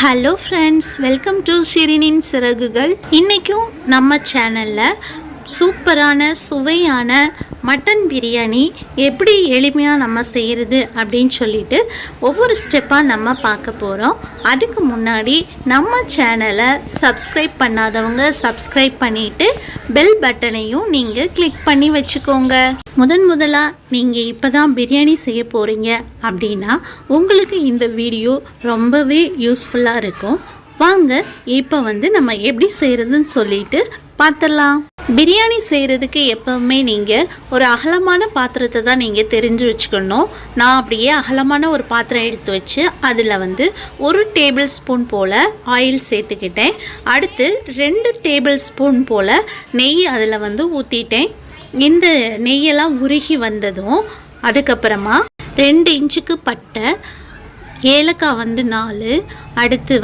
Hello friends, welcome to ஷிரினின் சிறகுகள். இன்றைக்கும் நம்ம சேனலில் சூப்பரான சுவையான மட்டன் பிரியாணி எப்படி எளிமையாக நம்ம செய்கிறது அப்படின்னு சொல்லிட்டு ஒவ்வொரு ஸ்டெப்பாக நம்ம பார்க்க போகிறோம். அதுக்கு முன்னாடி நம்ம சேனலை சப்ஸ்கிரைப் பண்ணாதவங்க சப்ஸ்கிரைப் பண்ணிவிட்டு பெல் பட்டனையும் நீங்கள் கிளிக் பண்ணி வச்சுக்கோங்க. முதலாக நீங்கள் இப்போ தான் பிரியாணி செய்ய போகிறீங்க அப்படின்னா உங்களுக்கு இந்த வீடியோ ரொம்பவே யூஸ்ஃபுல்லாக இருக்கும். வாங்க இப்போ நம்ம எப்படி செய்கிறதுன்னு சொல்லிட்டு பார்த்துடலாம். பிரியாணி செய்கிறதுக்கு எப்போவுமே நீங்கள் ஒரு அகலமான பாத்திரத்தை தான் நீங்கள் தெரிஞ்சு வச்சுக்கணும். நான் அப்படியே அகலமான ஒரு பாத்திரம் எடுத்து வச்சு அதில் 1 டேபிள் ஸ்பூன் போல் ஆயில் சேர்த்துக்கிட்டேன். அடுத்து 2 டேபிள் ஸ்பூன் போல் நெய் அதில் ஊற்றிட்டேன். இந்த நெய்யெல்லாம் உருகி வந்ததும் அதுக்கப்புறமா 2 இன்ச்சுக்கு பட்டை, ஏலக்காய் 4, அடுத்து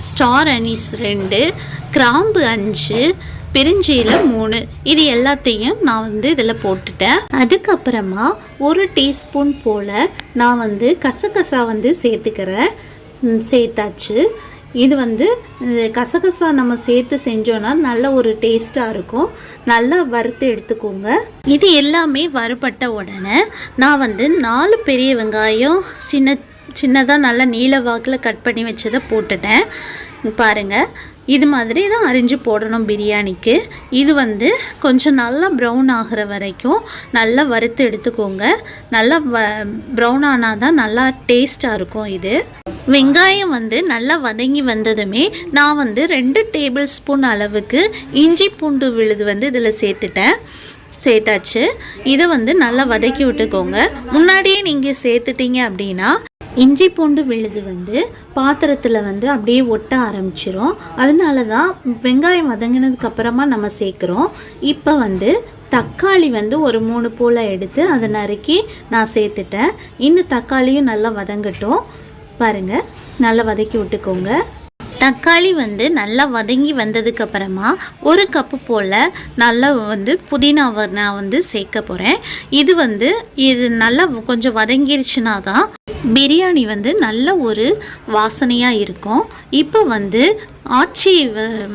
ஸ்டார் அனீஸ் 2, கிராம்பு 5, பிரிஞ்சியில் 3, இது எல்லாத்தையும் நான் இதில் போட்டுட்டேன். அதுக்கப்புறமா 1 டீஸ்பூன் போல் நான் கசகசா சேர்த்துக்கிறேன். சேர்த்தாச்சு. இது கசகசா நம்ம சேர்த்து செஞ்சோன்னா நல்ல ஒரு டேஸ்ட்டாக இருக்கும். நல்லா வறுத்து எடுத்துக்கோங்க. இது எல்லாமே வறுபட்ட உடனே நான் 4 பெரிய வெங்காயம் சின்னதாக நல்லா நீல வாக்கில் கட் பண்ணி வச்சதை போட்டுட்டேன். பாருங்கள், இது மாதிரி தான் அரிஞ்சு போடணும் பிரியாணிக்கு. இது கொஞ்சம் நல்லா ப்ரௌன் ஆகிற வரைக்கும் நல்லா வறுத்து எடுத்துக்கோங்க. நல்லா ப்ரௌன் ஆனால் தான் நல்லா டேஸ்ட்டாக இருக்கும். இது வெங்காயம் நல்லா வதங்கி வந்ததுமே நான் 2 டேபிள் ஸ்பூன் அளவுக்கு இஞ்சி பூண்டு விழுது இதில் சேர்த்தாச்சு. இதை நல்லா வதக்கி விட்டுக்கோங்க. முன்னாடியே நீங்கள் சேர்த்துட்டீங்க அப்படின்னா இஞ்சி பூண்டு விழுது பாத்திரத்தில் அப்படியே ஒட்ட ஆரம்பிச்சிரும். அதனால தான் வெங்காயம் வதங்கினதுக்கப்புறமா நம்ம சேர்க்குறோம். இப்போ தக்காளி ஒரு 3 போல் எடுத்து அதை நறுக்கி நான் சேர்த்துட்டேன். இன்னும் தக்காளியும் நல்லா வதங்கட்டும். பாருங்கள், நல்லா வதக்கி விட்டுக்கோங்க. தக்காளி நல்லா வதங்கி வந்ததுக்கப்புறமா 1 கப்பு போல் நல்லா புதினாவை நான் சேர்க்க போகிறேன். இது நல்லா கொஞ்சம் வதங்கிருச்சுனா தான் பிரியாணி நல்ல ஒரு வாசனையாக இருக்கும். இப்போ ஆச்சி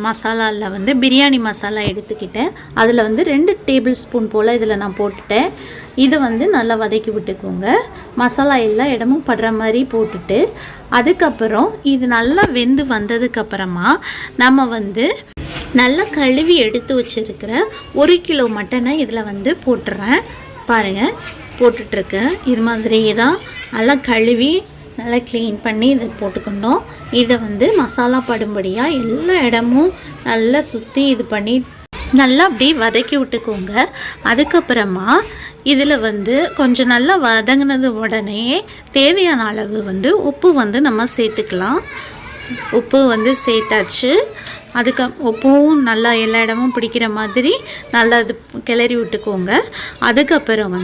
மசாலாவில் பிரியாணி மசாலா எடுத்துக்கிட்டேன். அதில் 2 டேபிள் ஸ்பூன் போல் இதில் நான் போட்டுட்டேன். இதை நல்லா வதக்கி விட்டுக்கோங்க. மசாலா எல்லா இடமும் படுற மாதிரி போட்டுட்டு அதுக்கப்புறம் இது நல்லா வெந்து வந்ததுக்கப்புறமா நம்ம நல்லா கழுவி எடுத்து வச்சுருக்கிற 1 கிலோ மட்டனை இதில் போட்டுறேன். பாருங்கள், போட்டுட்ருக்கேன். இது மாதிரி தான் நல்லா கழுவி நல்லா க்ளீன் பண்ணி இதை போட்டுக்கணும். இதை மசாலா படும்படியாக எல்லா இடமும் நல்லா சுற்றி இது பண்ணி நல்லா அப்படியே வதக்கி விட்டுக்கோங்க. அதுக்கப்புறமா இதில் கொஞ்சம் நல்லா வதங்கினது உடனே தேவையான அளவு உப்பு நம்ம சேர்த்துக்கலாம். உப்பு சேர்த்தாச்சு. உப்பும் நல்லா எல்லா இடமும் பிடிக்கிற மாதிரி நல்லா இது கிளறி விட்டுக்கோங்க. அதுக்கப்புறம்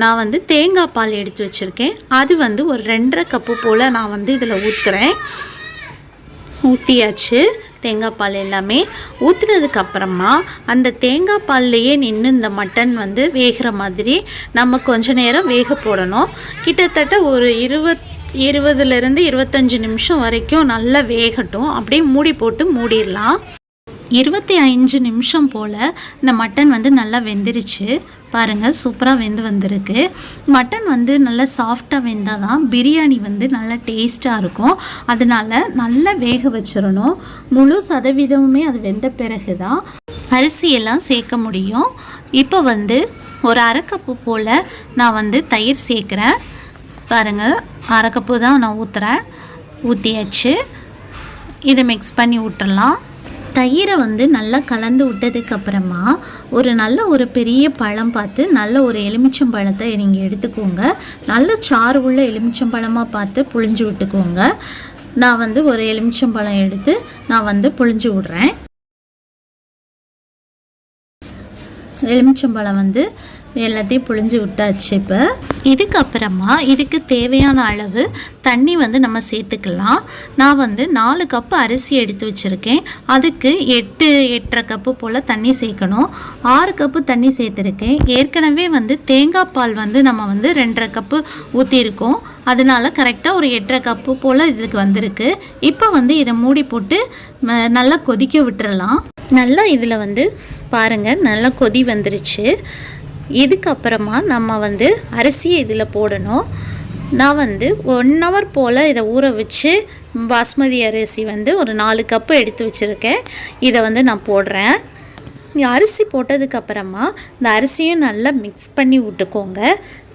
நான் தேங்காய் பால் எடுத்து வச்சுருக்கேன். அது ஒரு 2.5 கப்பு போல் நான் இதில் ஊற்றியாச்சு. தேங்காய் பால் எல்லாமே ஊற்றுனதுக்கப்புறமா அந்த தேங்காய் பால்லையே நின்று இந்த மட்டன் வேகிற மாதிரி நம்ம கொஞ்ச நேரம் வேக போடணும். கிட்டத்தட்ட ஒரு 20லேருந்து 25 நிமிஷம் வரைக்கும் நல்லா வேகட்டும். அப்படியே மூடி போட்டு மூடிடலாம். 25 நிமிஷம் போல் இந்த மட்டன் நல்லா வெந்துருச்சு. பாருங்கள், சூப்பராக வெந்து வந்திருக்கு. மட்டன் நல்லா சாஃப்டாக வெந்தால் தான் பிரியாணி நல்லா டேஸ்ட்டாக இருக்கும். அதனால் நல்லா வேக வச்சிடணும். முழு சதவீதமுமே அது வெந்த பிறகு தான் அரிசியெல்லாம் சேர்க்க முடியும். இப்போ ஒரு 1/2 கப்பு போல் நான் தயிர் சேர்க்குறேன். பாருங்கள், 1/2 கப்பு தான் நான் ஊற்றியாச்சு. இதை மிக்ஸ் பண்ணி விட்டுடலாம். தயிரை நல்லா கலந்து விட்டதுக்கப்புறமா ஒரு பெரிய பழம் பார்த்து நல்ல ஒரு எலுமிச்சம்பழத்தை நீங்கள் எடுத்துக்கோங்க. நல்ல சாறு உள்ள எலுமிச்சம்பழமாக பார்த்து புழிஞ்சு விட்டுக்கோங்க. நான் ஒரு எலுமிச்சம்பழம் எடுத்து நான் புழிஞ்சு விட்றேன். எலுமிச்சம்பழம் எல்லாத்தையும் புழிஞ்சு விட்டாச்சு. இப்போ இதுக்கப்புறமா இதுக்கு தேவையான அளவு தண்ணி வந்து நம்ம சேர்த்துக்கலாம். நான் வந்து 4 கப்பு அரிசி எடுத்து வச்சுருக்கேன். அதுக்கு 8-8.5 கப்பு போல் தண்ணி சேர்க்கணும். 6 கப்பு தண்ணி சேர்த்துருக்கேன். ஏற்கனவே வந்து தேங்காய் பால் வந்து நம்ம வந்து 2.5 கப்பு ஊற்றிருக்கோம். அதனால கரெக்டாக ஒரு 8.5 கப்பு போல் இதுக்கு வந்திருக்கு. இப்போ வந்து இதை மூடி போட்டு நல்லா கொதிக்க விட்டுறலாம். நல்லா இதில் வந்து பாருங்கள், நல்லா கொதி வந்துருச்சு. இதுக்கப்புறமா நம்ம வந்து அரிசியை இதில் போடணும். நான் வந்து 1 ஹவர் போல் இதை ஊற வச்சு பாஸ்மதி அரிசி வந்து ஒரு 4 கப்பு எடுத்து வச்சுருக்கேன். இதை வந்து நான் போடுறேன். அரிசி போட்டதுக்கப்புறமா இந்த அரிசியும் நல்லா மிக்ஸ் பண்ணி விட்டுக்கோங்க.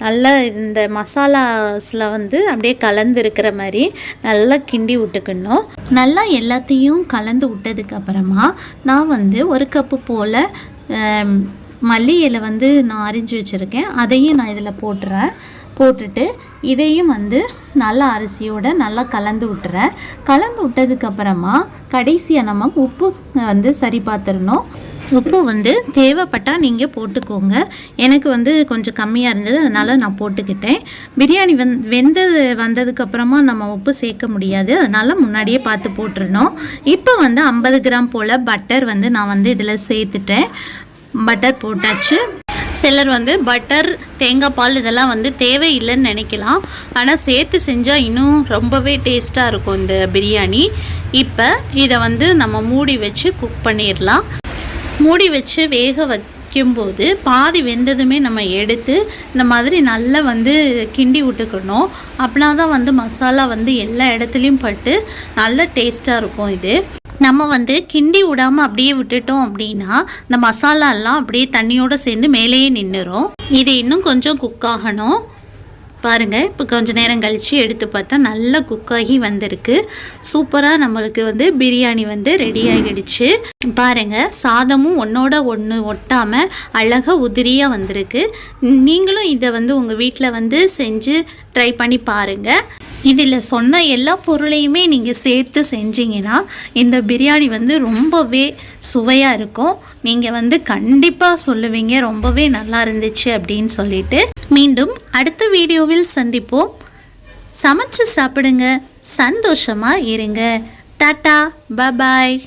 நல்லா இந்த மசாலாஸில் வந்து அப்படியே கலந்து இருக்கிற மாதிரி நல்லா கிண்டி விட்டுக்கணும். நல்லா எல்லாத்தையும் கலந்து விட்டதுக்கப்புறமா நான் வந்து 1 கப்பு போல் மல்லி இலை வந்து நான் அரிஞ்சு வச்சுருக்கேன். அதையும் நான் இதில் போட்டுட்டு இதையும் வந்து நல்லா அரிசியோடு நல்லா கலந்து விட்டுறேன். கலந்து விட்டதுக்கப்புறமா கடைசியாக நம்ம உப்பு வந்து சரி பார்த்துடணும். உப்பு வந்து தேவைப்பட்டால் நீங்கள் போட்டுக்கோங்க. எனக்கு வந்து கொஞ்சம் கம்மியாக இருந்தது, அதனால் நான் போட்டுக்கிட்டேன். பிரியாணி வந்ததுக்கப்புறமா நம்ம உப்பு சேர்க்க முடியாது, அதனால் முன்னாடியே பார்த்து போட்டுருணும். இப்போ வந்து 50 கிராம் போல் பட்டர் வந்து நான் வந்து இதில் சேர்த்துட்டேன். பட்டர் போட்டாச்சு. சிலர் வந்து பட்டர், தேங்காய் பால் இதெல்லாம் வந்து தேவையில்லைன்னு நினைக்கலாம். ஆனால் சேர்த்து செஞ்சால் இன்னும் ரொம்பவே டேஸ்ட்டாக இருக்கும் இந்த பிரியாணி. இப்போ இதை வந்து நம்ம மூடி வச்சு குக் பண்ணிடலாம். மூடி வச்சு வேக வைக்கும்போது பாதி வெந்ததுமே நம்ம எடுத்து இந்த மாதிரி நல்லா வந்து கிண்டி விட்டுக்கணும். அப்படின்னா தான் வந்து மசாலா வந்து எல்லா இடத்துலையும் பட்டு நல்ல டேஸ்ட்டாக இருக்கும். இது நம்ம வந்து கிண்டி விடாமல் அப்படியே விட்டுட்டோம் அப்படின்னா இந்த மசாலாலாம் அப்படியே தண்ணியோடு சேர்ந்து மேலேயே நின்றுடும். இது இன்னும் கொஞ்சம் குக் ஆகணும். பாருங்கள், இப்போ கொஞ்சம் நேரம் கழித்து எடுத்து பார்த்தா நல்லா குக்காகி வந்திருக்கு. சூப்பராக நம்மளுக்கு வந்து பிரியாணி வந்து ரெடி ஆகிடுச்சு. பாருங்கள், சாதமும் ஒன்றோட ஒன்று ஒட்டாமல் அழகாக உதிரியாக வந்திருக்கு. நீங்களும் இதை வந்து உங்கள் வீட்டில் வந்து செஞ்சு ட்ரை பண்ணி பாருங்கள். இதில் சொன்ன எல்லா பொருளையுமே நீங்கள் சேர்த்து செஞ்சீங்கன்னா இந்த பிரியாணி வந்து ரொம்பவே சுவையாக இருக்கும். நீங்கள் வந்து கண்டிப்பாக சொல்லுவீங்க ரொம்பவே நல்லா இருந்துச்சு அப்படின்னு சொல்லிட்டு. மீண்டும் அடுத்த வீடியோவில் சந்திப்போம். சமைச்சு சாப்பிடுங்க, சந்தோஷமாக இருங்க. டாட்டா, பாய்.